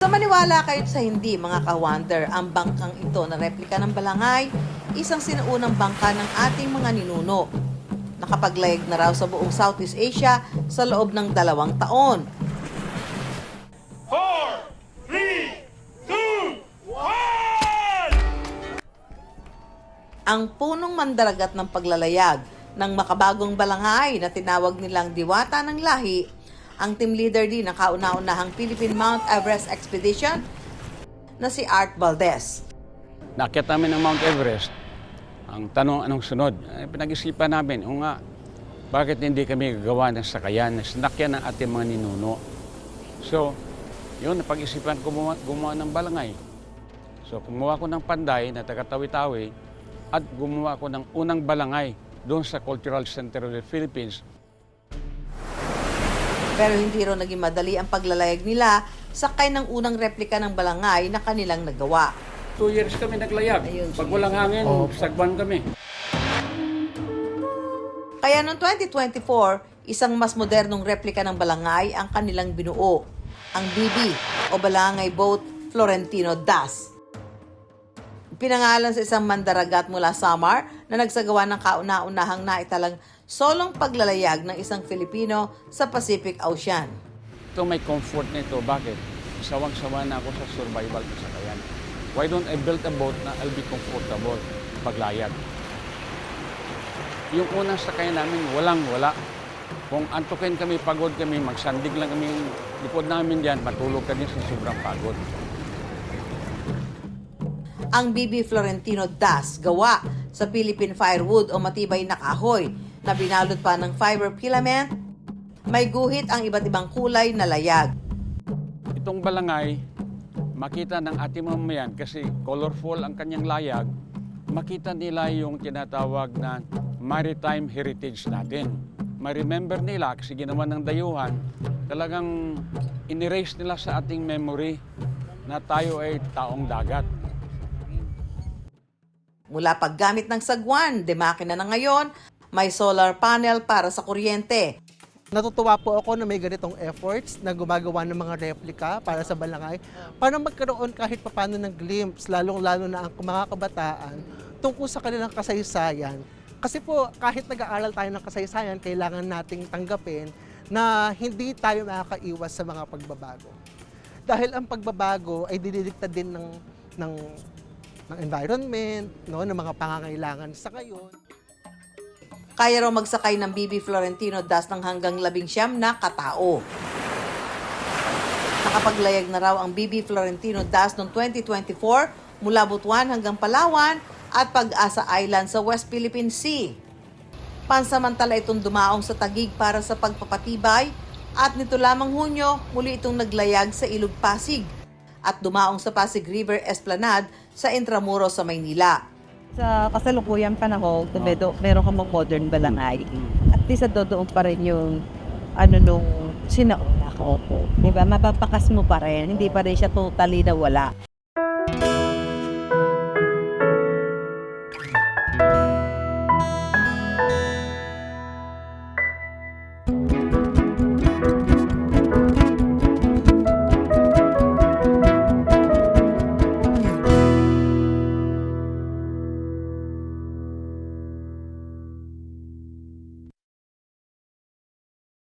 Sa maniwala kayo sa hindi, mga ka-wonder, ang bangkang ito na replika ng balangay, isang sinuunang bangka ng ating mga ninuno. Nakapaglayag na raw sa buong Southeast Asia sa loob ng 2 taon. 4, 3, 2, 1! Ang punong mandaragat ng paglalayag ng makabagong balangay na tinawag nilang Diwata ng Lahi, ang team leader din ng kauna-unahang Philippine Mount Everest Expedition na si Art Valdez. Naakyat namin ang Mount Everest. Ang tanong, anong sunod? Pinag-isipan namin, o nga, bakit hindi kami gagawa ng sakayan na sinakyan ng ating mga ninuno? So, yun, napag-isipan ko gumawa ng balangay. So, gumawa ko ng panday na taga-Tawi-Tawi at gumawa ko ng unang balangay doon sa Cultural Center of the Philippines. Pero hindi raw naging madali ang paglalayag nila sakay ng unang replika ng balangay na kanilang nagawa. 2 years kami naglayag. Pag walang hangin, sagwan kami. Kaya noong 2024, isang mas modernong replika ng balangay ang kanilang binuo, ang BB o Balangay Boat Florentino Das. Pinangalan sa isang mandaragat mula Samar na nagsagawa ng kauna-unahang naitalang solong paglalayag ng isang Filipino sa Pacific Ocean. Ito may comfort nito. Bakit? Sawang-sawa na ako sa survival ng sakayan. Why don't I build a boat na I'll be comfortable paglayag? Yung unang sakayan namin, walang-wala. Kung antukin kami, pagod kami, magsandig lang kami yung likod namin dyan, matulog ka din sa sobrang pagod. Ang BB Florentino Das gawa sa Philippine firewood o matibay na kahoy na binalot pa ng fiber filament, may guhit ang iba't ibang kulay na layag. Itong balangay, makita ng ating mamamayan kasi colorful ang kanyang layag, makita nila yung tinatawag na maritime heritage natin. Ma-remember nila kasi ginawa ng dayuhan, talagang in-erase nila sa ating memory na tayo ay taong dagat. Mula paggamit ng sagwan, demakina na ngayon, may solar panel para sa kuryente. Natutuwa po ako na may ganitong efforts na gumagawa ng mga replika para sa balangay para magkaroon kahit papano ng glimpse, lalong-lalo na ang mga kabataan tungkol sa kanilang kasaysayan. Kasi po, kahit nag-aaral tayo ng kasaysayan, kailangan nating tanggapin na hindi tayo makakaiwas sa mga pagbabago. Dahil ang pagbabago ay didikta din ng environment, no, ng mga pangangailangan sa ngayon. Kaya raw magsakay ng BB Florentino Das ng hanggang 19 na katao. Nakapaglayag na raw ang BB Florentino Das noong 2024 mula Butuan hanggang Palawan at Pag-asa Island sa West Philippine Sea. Pansamantala itong dumaong sa Taguig para sa pagpapatibay at nito lamang Hunyo muli itong naglayag sa Ilog Pasig at dumaong sa Pasig River Esplanade sa Intramuros sa Maynila. Sa kasalukuyang panahon, meron kang modern balangay. At least doon pa rin yung nung sinauna ko. Diba? Mapapakas mo pa rin. Hindi pa rin siya totally na wala.